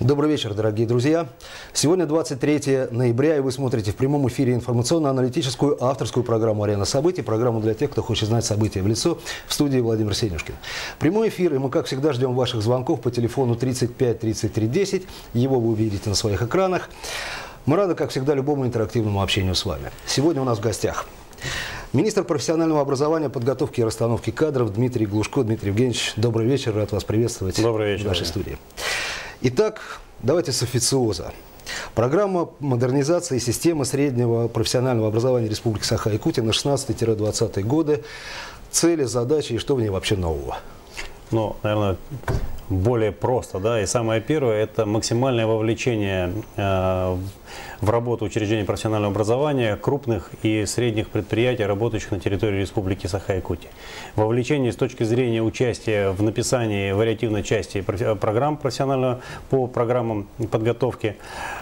Добрый вечер, дорогие друзья. Сегодня 23 ноября, и вы смотрите в прямом эфире информационно-аналитическую авторскую программу «Арена событий», программу для тех, кто хочет знать события в лицо, в студии Владимир Сенюшкин. Прямой эфир, и мы, как всегда, ждем ваших звонков по телефону 35 33 10. Его вы увидите на своих экранах. Мы рады, как всегда, любому интерактивному общению с вами. Сегодня у нас в гостях министр профессионального образования, подготовки и расстановки кадров Дмитрий Глушко. Дмитрий Евгеньевич, добрый вечер, рад вас приветствовать в нашей студии. Итак, давайте с официоза. Программа модернизации системы среднего профессионального образования Республики Саха-Якутия на 16-20 годы. Цели, задачи и что в ней вообще нового? Ну, наверное, более просто, да, и самое первое – это максимальное вовлечение в работу учреждений профессионального образования крупных и средних предприятий, работающих на территории Республики Саха-Якутия. Вовлечение с точки зрения участия в написании вариативной части программ профессионального по программам подготовки,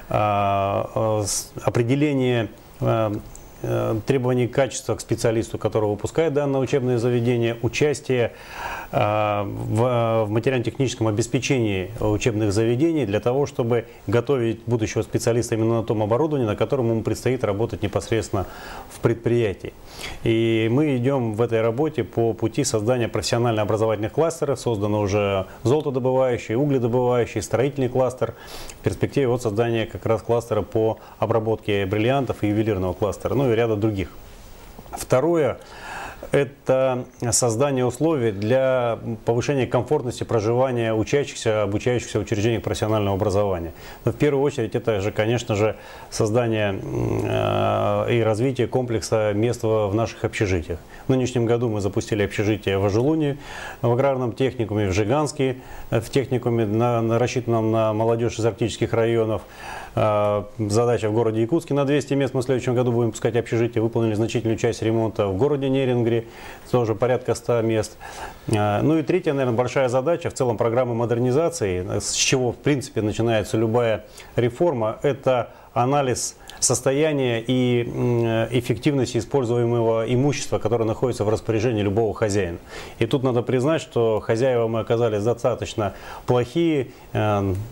определение требований качества к специалисту, которого выпускает данное учебное заведение, участие в материально-техническом обеспечении учебных заведений для того, чтобы готовить будущего специалиста именно на том оборудовании, на котором ему предстоит работать непосредственно в предприятии. И мы идем в этой работе по пути создания профессионально-образовательных кластеров. Создано уже золотодобывающий, угледобывающий, строительный кластер. В перспективе вот создания как раз кластера по обработке бриллиантов и ювелирного кластера, ну и ряда других. Второе – это создание условий для повышения комфортности проживания учащихся, обучающихся в учреждениях профессионального образования. Но в первую очередь это же, конечно же, создание и развитие комплекса мест в наших общежитиях. В нынешнем году мы запустили общежитие в Ажелуне, в аграрном техникуме, в Жиганске, в техникуме, рассчитанном на молодежь из арктических районов. Задача в городе Якутске на 200 мест. Мы в следующем году будем пускать общежитие. Выполнили значительную часть ремонта в городе Нерингре, тоже порядка 100 мест. Ну и третья, наверное, большая задача в целом программы модернизации, с чего в принципе начинается любая реформа, это анализ состояния и эффективности используемого имущества, которое находится в распоряжении любого хозяина. И тут надо признать, что хозяева мы оказались достаточно плохие.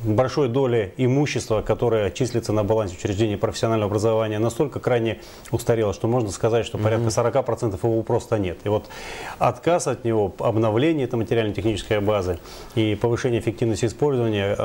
Большой доли имущества, которое числится на балансе учреждений профессионального образования, настолько крайне устарело, что можно сказать, что порядка 40% его просто нет. И вот отказ от него, обновление этой материально-технической базы и повышение эффективности использования,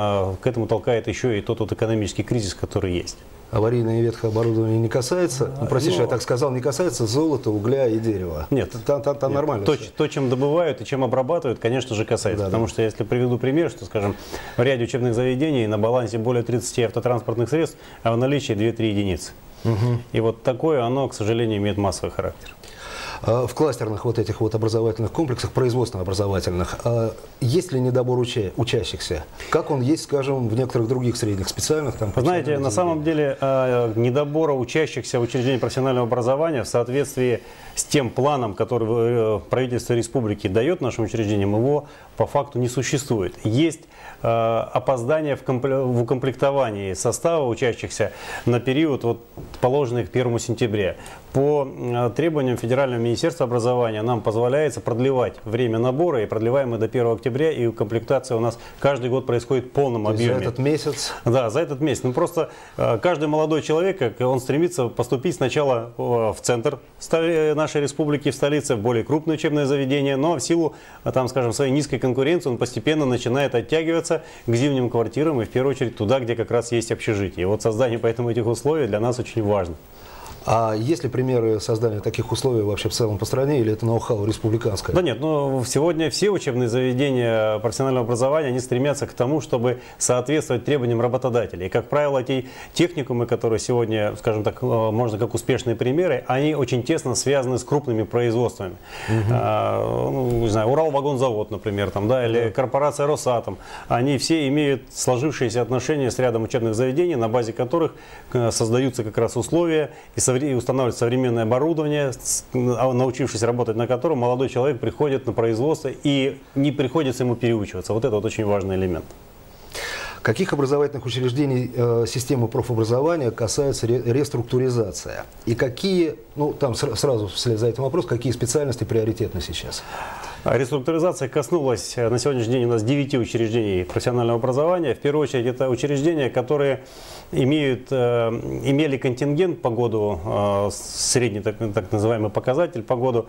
к этому толкает еще и тот экономический кризис, который есть. Аварийное и ветхое оборудование не касается, ну, простите, что я так сказал, не касается золота, угля и дерева. Нет, там нормально. То, чем добывают и чем обрабатывают, конечно же, касается. Да, потому что, если приведу пример, что, скажем, в ряде учебных заведений на балансе более 30 автотранспортных средств, а в наличии 2-3 единицы. И вот такое оно, к сожалению, имеет массовый характер. В кластерных вот этих вот образовательных комплексах, производственно-образовательных, есть ли недобор учащихся? Как он есть, скажем, в некоторых других средних специальных? Знаете, на самом деле недобора учащихся в учреждении профессионального образования в соответствии с тем планом, который правительство республики дает нашим учреждениям, его по факту не существует. Есть опоздание в укомплектовании состава учащихся на период, положенный к 1 сентября. По требованиям Федерального министерства образования нам позволяется продлевать время набора, и продлеваем мы до 1 октября, и комплектация у нас каждый год происходит в полном объеме. За этот месяц? Да, за этот месяц. Ну, просто каждый молодой человек, он стремится поступить сначала в центр нашей республики, в столице, в более крупное учебное заведение, но в силу, скажем, своей низкой конкуренции он постепенно начинает оттягиваться к зимним квартирам и в первую очередь туда, где как раз есть общежитие. И вот создание поэтому этих условий для нас очень важно. А есть ли примеры создания таких условий вообще в целом по стране, или это ноу-хау республиканское? Да нет, сегодня все учебные заведения профессионального образования, они стремятся к тому, чтобы соответствовать требованиям работодателей. И, как правило, те техникумы, которые сегодня, скажем так, можно как успешные примеры, они очень тесно связаны с крупными производствами. Не знаю, Уралвагонзавод, например, или корпорация Росатом. Они все имеют сложившиеся отношения с рядом учебных заведений, на базе которых создаются как раз условия и устанавливать современное оборудование, научившись работать на котором, молодой человек приходит на производство и не приходится ему переучиваться. Вот это очень важный элемент. Каких образовательных учреждений системы профобразования касается реструктуризация? И какие, ну там сразу вслед за этим вопрос, какие специальности приоритетны сейчас? Реструктуризация коснулась на сегодняшний день у нас 9 учреждений профессионального образования. В первую очередь это учреждения, которые имели контингент по году, средний так называемый показатель по году,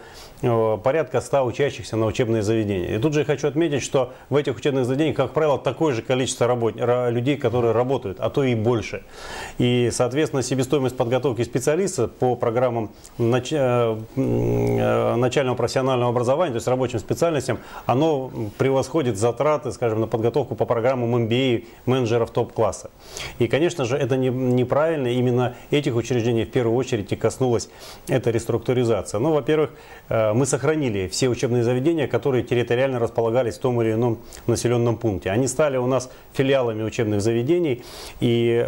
порядка 100 учащихся на учебные заведения. И тут же я хочу отметить, что в этих учебных заведениях, как правило, такое же количество людей, которые работают, а то и больше. И, соответственно, себестоимость подготовки специалиста по программам начального профессионального образования, то есть рабочим специальностям, оно превосходит затраты, скажем, на подготовку по программам MBA менеджеров топ-класса. И, конечно же, это неправильно. Именно этих учреждений в первую очередь и коснулась эта реструктуризация. Ну, во-первых, мы сохранили все учебные заведения, которые территориально располагались в том или ином населенном пункте. Они стали у нас филиалами учебных заведений. И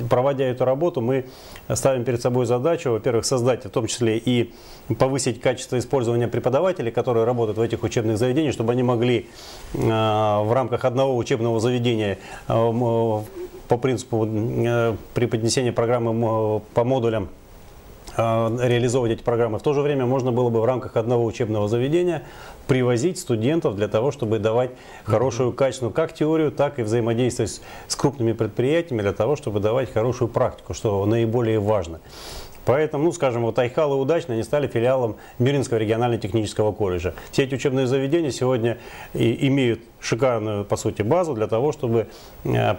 проводя эту работу, мы ставим перед собой задачу, во-первых, создать в том числе и повысить качество использования преподавателей, которые работают в этих учебных заведениях, чтобы они могли в рамках одного учебного заведения по принципу преподнесения программы по модулям реализовывать эти программы. В то же время можно было бы в рамках одного учебного заведения привозить студентов для того, чтобы давать хорошую, качественную как теорию, так и взаимодействовать с крупными предприятиями для того, чтобы давать хорошую практику, что наиболее важно. Поэтому, ну, скажем, вот Айхал и Удачный, они стали филиалом Миринского регионально-технического колледжа. Все эти учебные заведения сегодня имеют шикарную, по сути, базу для того, чтобы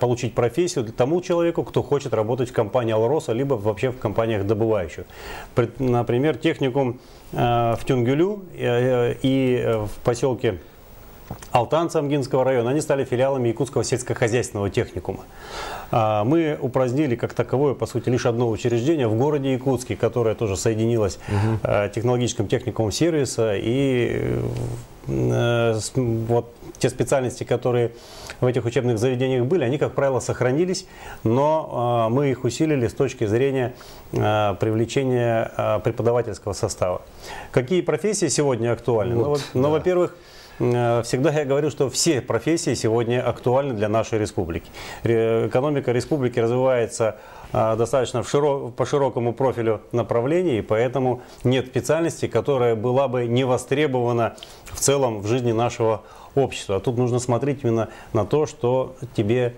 получить профессию тому человеку, кто хочет работать в компании «Алроса», либо вообще в компаниях добывающих. Например, техникум в Тюнгюлю и в поселке Алтан Самгинского района, они стали филиалами Якутского сельскохозяйственного техникума. Мы упразднили как таковое, по сути, лишь одно учреждение в городе Якутске, которое тоже соединилось технологическим техникумом сервиса. И вот те специальности, которые в этих учебных заведениях были, они, как правило, сохранились, но мы их усилили с точки зрения привлечения преподавательского состава. Какие профессии сегодня актуальны? Вот, ну, во-первых, всегда я говорю, что все профессии сегодня актуальны для нашей республики. Экономика республики развивается достаточно по широкому профилю направлений, и поэтому нет специальности, которая была бы не востребована в целом в жизни нашего общества. А тут нужно смотреть именно на то, что тебе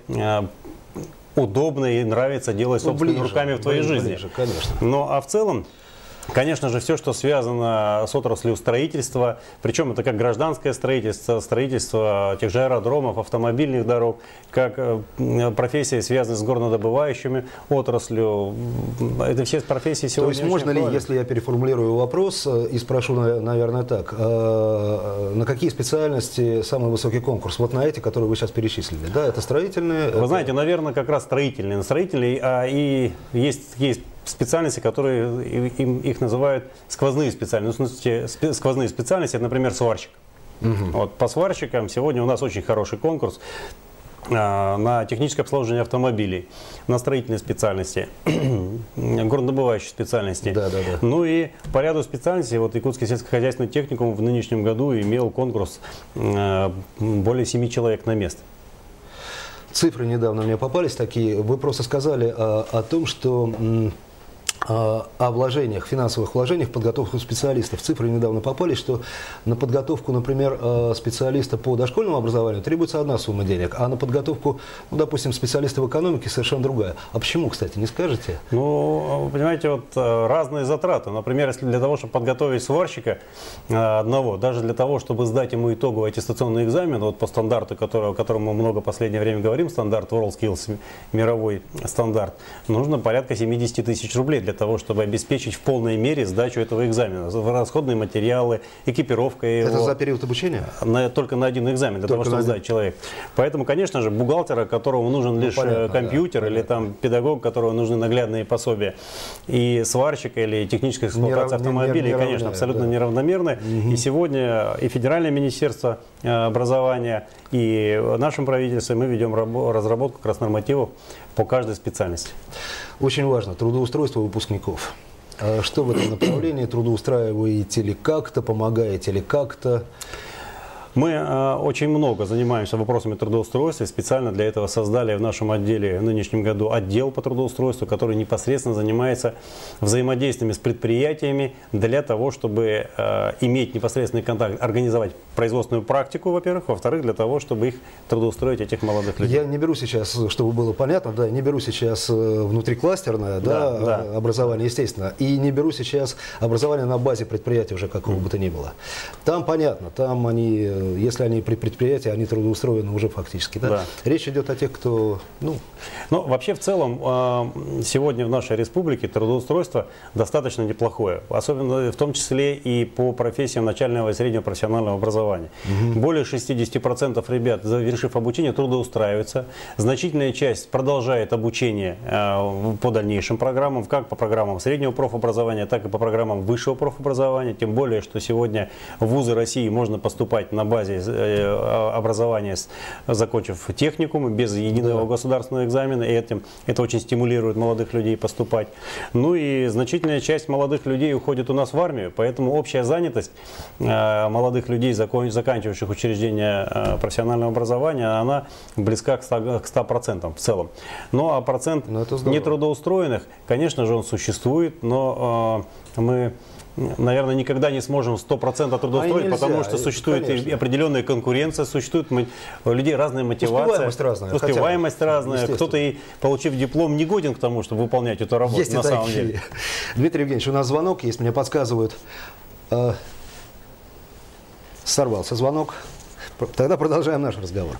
удобно и нравится делать собственными руками в твоей жизни. Ближе, конечно. Ну а в целом, конечно же, все, что связано с отраслью строительства, причем это как гражданское строительство, строительство тех же аэродромов, автомобильных дорог, как профессии, связанные с горнодобывающими отраслью. Это все профессии сегодня. То есть можно ли, если я переформулирую вопрос и спрошу, наверное, так, на какие специальности самый высокий конкурс? Вот на эти, которые вы сейчас перечислили. Да, это строительные? Вы знаете, наверное, как раз строительные. И есть специальности, которые их называют сквозные специальности. Ну, в смысле, сквозные специальности, это, например, сварщик. Вот, по сварщикам сегодня у нас очень хороший конкурс на техническое обслуживание автомобилей, на строительные специальности, горнодобывающие специальности. Да. Ну и по ряду специальностей, вот Якутский сельскохозяйственный техникум в нынешнем году имел конкурс более 7 человек на место. Цифры недавно мне попались такие. Вы просто сказали о том, что о вложениях, финансовых вложениях в подготовку специалистов. Цифры недавно попались, что на подготовку, например, специалиста по дошкольному образованию требуется одна сумма денег, а на подготовку, ну, допустим, специалиста в экономике совершенно другая. А почему, кстати, не скажете? Ну, понимаете, вот разные затраты. Например, если для того, чтобы подготовить сварщика одного, даже для того, чтобы сдать ему итоговый аттестационный экзамен, вот по стандарту, о котором мы много в последнее время говорим, стандарт WorldSkills, мировой стандарт, нужно порядка 70 тысяч рублей для того, чтобы обеспечить в полной мере сдачу этого экзамена. Расходные материалы, экипировка его. Это за период обучения? Только на один экзамен, для того, чтобы сдать человек. Поэтому, конечно же, бухгалтера, которому нужен лишь компьютер, да, или там педагог, которому нужны наглядные пособия, и сварщика или техническая эксплуатация автомобилей, конечно, абсолютно неравномерны. И сегодня и Федеральное министерство образования, и нашим правительством мы ведем разработку как раз нормативов по каждой специальности. Очень важно трудоустройство выпускников. Что в этом направлении? Трудоустраиваете ли как-то, помогаете ли как-то? Мы очень много занимаемся вопросами трудоустройства. Специально для этого создали в нашем отделе в нынешнем году отдел по трудоустройству, который непосредственно занимается взаимодействиями с предприятиями для того, чтобы иметь непосредственный контакт, организовать производственную практику, во-первых, во-вторых, для того, чтобы их трудоустроить, этих молодых людей. Я не беру сейчас, чтобы было понятно, да, не беру сейчас внутрикластерное образование, естественно, и не беру сейчас образование на базе предприятия уже какого бы то ни было. Там понятно, там они, если они при предприятии, они трудоустроены уже фактически. Да? Речь идет о тех, кто... Ну, вообще в целом сегодня в нашей республике трудоустройство достаточно неплохое, особенно в том числе и по профессиям начального и среднего профессионального образования. Более 60% ребят, завершив обучение, трудоустраиваются. Значительная часть продолжает обучение по дальнейшим программам, как по программам среднего профобразования, так и по программам высшего профобразования. Тем более, что сегодня в вузы России можно поступать на базе образования, закончив техникум, без единого государственного экзамена. И это очень стимулирует молодых людей поступать. Ну и значительная часть молодых людей уходит у нас в армию, поэтому общая занятость молодых людей, заканчивающих учреждения профессионального образования, она близка к 100% в целом. Ну а процент нетрудоустроенных, конечно же, он существует, но мы, наверное, никогда не сможем 100% трудоустроить, потому что существует и определенная конкуренция, существует у людей разная мотивация, успеваемость разная. Кто-то, и получив диплом, не годен к тому, чтобы выполнять эту работу. Есть на самом деле. Дмитрий Евгеньевич, у нас звонок есть, мне подсказывают. Сорвался звонок. Тогда продолжаем наш разговор.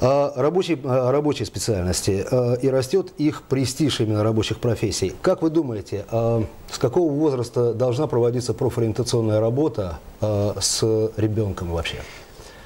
Рабочие специальности, и растет их престиж именно рабочих профессий. Как вы думаете, с какого возраста должна проводиться профориентационная работа с ребенком вообще?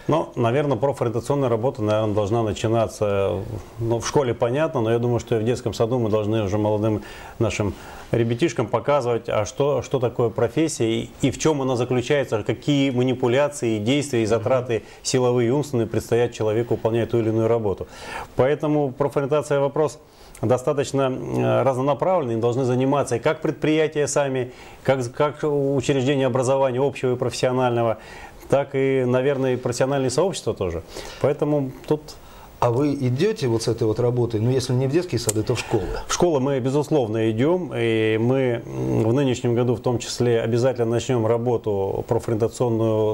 Ну, наверное, профориентационная работа, должна начинаться, в школе понятно, но я думаю, что и в детском саду мы должны уже молодым нашим ребятишкам показывать, а что такое профессия и в чем она заключается, какие манипуляции, действия и затраты силовые и умственные предстоят человеку выполнять ту или иную работу. Поэтому профориентация — вопрос достаточно разнонаправленный, должны заниматься и как предприятия сами, как учреждения образования общего и профессионального, так и, наверное, и профессиональные сообщества тоже. Поэтому тут... А вы идете вот с этой вот работой, ну если не в детские сады, то в школы? В школы мы, безусловно, идем, и мы в нынешнем году в том числе обязательно начнем работу профориентационную,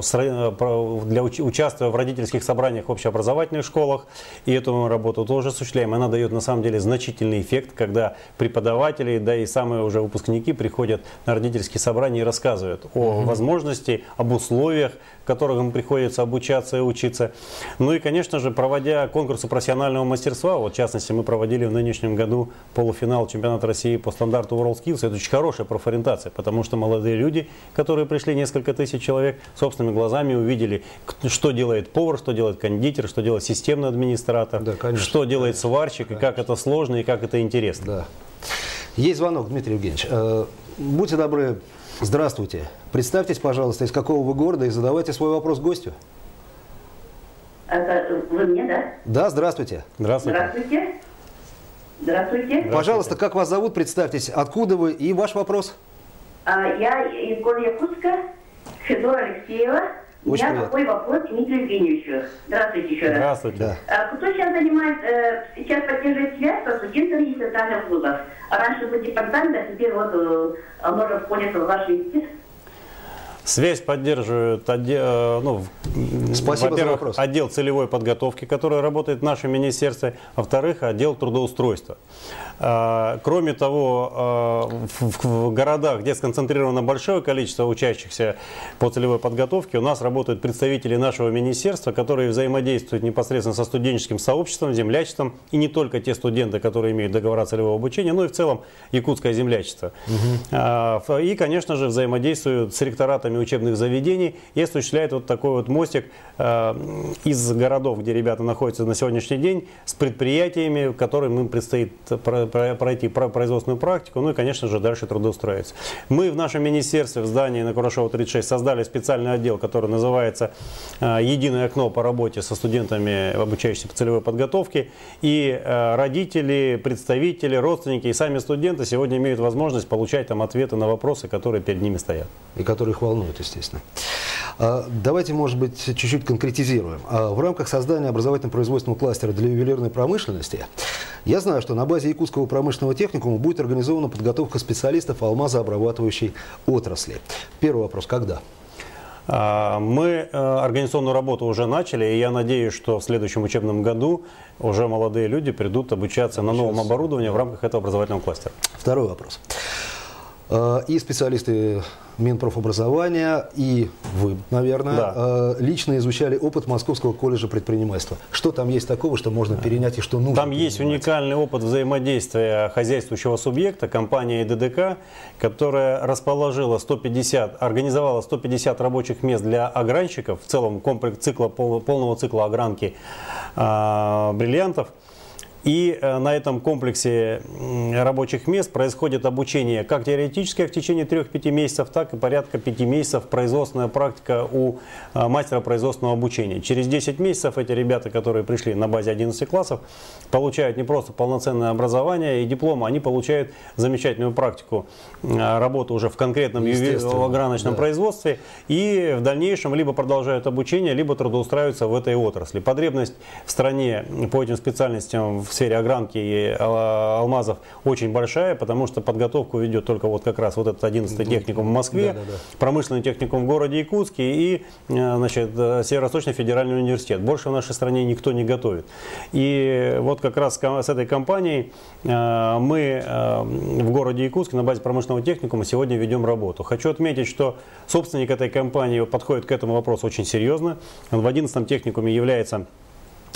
участвуя в родительских собраниях в общеобразовательных школах, и эту работу тоже осуществляем. Она дает на самом деле значительный эффект, когда преподаватели, да и самые уже выпускники приходят на родительские собрания и рассказывают о возможности, об условиях, в которых им приходится обучаться и учиться. Ну и, конечно же, проводя конкурсы профессионального мастерства, вот в частности мы проводили в нынешнем году полуфинал чемпионата России по стандарту WorldSkills. Это очень хорошая профориентация, потому что молодые люди, которые пришли, несколько тысяч человек, собственными глазами увидели, что делает повар, что делает кондитер, что делает системный администратор, что делает сварщик, и как это сложно, и как это интересно. Да. Есть звонок, Дмитрий Евгеньевич. Будьте добры. Здравствуйте. Представьтесь, пожалуйста, из какого вы города, и задавайте свой вопрос гостю. Это вы мне, да? Да, здравствуйте. Здравствуйте. Здравствуйте. Пожалуйста, как вас зовут, представьтесь, откуда вы и ваш вопрос? Я из города Якутска, Федора Алексеева. У меня такой вопрос Дмитрию Евгеньевичу. Здравствуйте еще раз. Здравствуйте. Да. Кто сейчас сейчас поддерживает связь со студентами из социальных вузов? Раньше был департамент, а теперь вот оно входит в ваш институт. Связь поддерживает отдел целевой подготовки, который работает в нашем министерстве, а во-вторых, отдел трудоустройства. Кроме того, в городах, где сконцентрировано большое количество учащихся по целевой подготовке, у нас работают представители нашего министерства, которые взаимодействуют непосредственно со студенческим сообществом, землячеством, и не только те студенты, которые имеют договора целевого обучения, но и в целом якутское землячество. И, конечно же, взаимодействуют с ректоратами учебных заведений и осуществляет вот такой вот мостик из городов, где ребята находятся на сегодняшний день, с предприятиями, которым им предстоит пройти производственную практику, ну и, конечно же, дальше трудоустроиться. Мы в нашем министерстве в здании на Курашова 36 создали специальный отдел, который называется «Единое окно по работе со студентами, обучающимися по целевой подготовке». И родители, представители, родственники и сами студенты сегодня имеют возможность получать там ответы на вопросы, которые перед ними стоят. И которые их волнуют, естественно. Давайте, может быть, чуть-чуть конкретизируем. В рамках создания образовательно-производственного кластера для ювелирной промышленности я знаю, что на базе Якутского промышленного техникума будет организована подготовка специалистов алмазообрабатывающей отрасли. Первый вопрос. Когда? Мы организационную работу уже начали, и я надеюсь, что в следующем учебном году уже молодые люди придут обучаться на новом оборудовании в рамках этого образовательного кластера. Второй вопрос. И специалисты Минпрофобразования, и вы, наверное, лично изучали опыт Московского колледжа предпринимательства. Что там есть такого, что можно перенять и что нужно Там есть уникальный опыт взаимодействия хозяйствующего субъекта, компания ДДК, которая организовала 150 рабочих мест для огранщиков, в целом комплекс полного цикла огранки бриллиантов. И на этом комплексе рабочих мест происходит обучение как теоретическое в течение 3-5 месяцев, так и порядка 5 месяцев производственная практика у мастера производственного обучения. Через 10 месяцев эти ребята, которые пришли на базе 11 классов, получают не просто полноценное образование и диплом, они получают замечательную практику работы уже в конкретном ограночном производстве и в дальнейшем либо продолжают обучение, либо трудоустраиваются в этой отрасли. Потребность в стране по этим специальностям в сфере огранки и алмазов очень большая, потому что подготовку ведет только вот как раз вот этот 11-й техникум в Москве, промышленный техникум в городе Якутске и Северо-Восточный федеральный университет. Больше в нашей стране никто не готовит. И вот как раз с этой компанией мы в городе Якутске на базе промышленного техникума сегодня ведем работу. Хочу отметить, что собственник этой компании подходит к этому вопросу очень серьезно. Он в 11-м техникуме является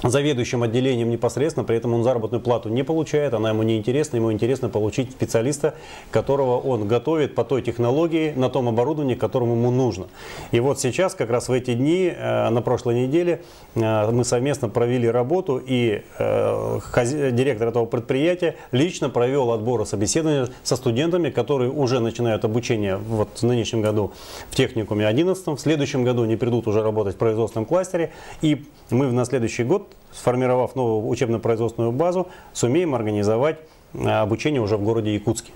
заведующим отделением непосредственно, при этом он заработную плату не получает, она ему не интересна, ему интересно получить специалиста, которого он готовит по той технологии, на том оборудовании, которому ему нужно. И вот сейчас, как раз в эти дни, на прошлой неделе, мы совместно провели работу, и директор этого предприятия лично провел отбор и собеседование со студентами, которые уже начинают обучение вот в нынешнем году в техникуме 11-м, в следующем году они придут уже работать в производственном кластере, и мы на следующий год, сформировав новую учебно-производственную базу, сумеем организовать обучение уже в городе Якутске.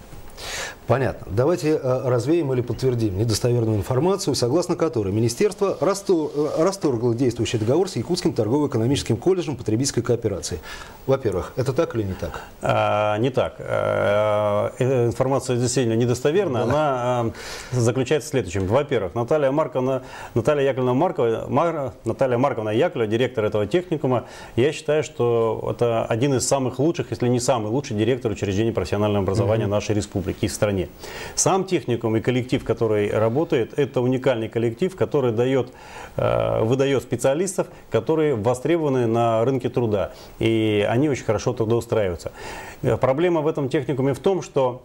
Понятно. Давайте развеем или подтвердим недостоверную информацию, согласно которой министерство расторгло действующий договор с Якутским торгово-экономическим колледжем потребительской кооперации. Во-первых, это так или не так? Не так. Информация действительно недостоверна. Она заключается в следующем. Во-первых, Наталья Марковна Яковлева, директор этого техникума, я считаю, что это один из самых лучших, если не самый лучший директор учреждений профессионального образования нашей республики и в стране. Сам техникум и коллектив, который работает, это уникальный коллектив, который выдает специалистов, которые востребованы на рынке труда. И они очень хорошо трудоустраиваются. Проблема в этом техникуме в том, что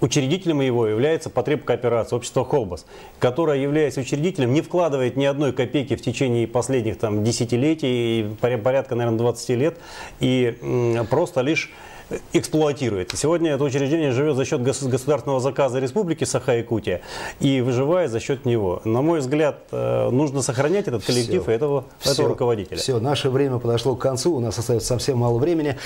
учредителем его является потребкооперация, общество «Холбас», которое, являясь учредителем, не вкладывает ни одной копейки в течение последних десятилетий, порядка, наверное, 20 лет, и просто лишь эксплуатирует. Сегодня это учреждение живет за счет государственного заказа Республики Саха-Якутия и выживает за счет него. На мой взгляд, нужно сохранять этот коллектив и этого руководителя. Все, наше время подошло к концу, у нас остается совсем мало времени.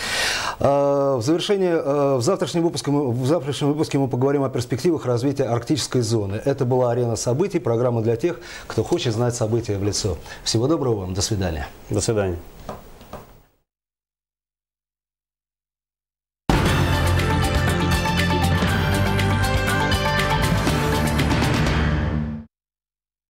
В завершение, в завтрашнем выпуске мы поговорим о перспективах развития арктической зоны. Это была «Арена событий», программа для тех, кто хочет знать события в лицо. Всего доброго вам, до свидания. До свидания.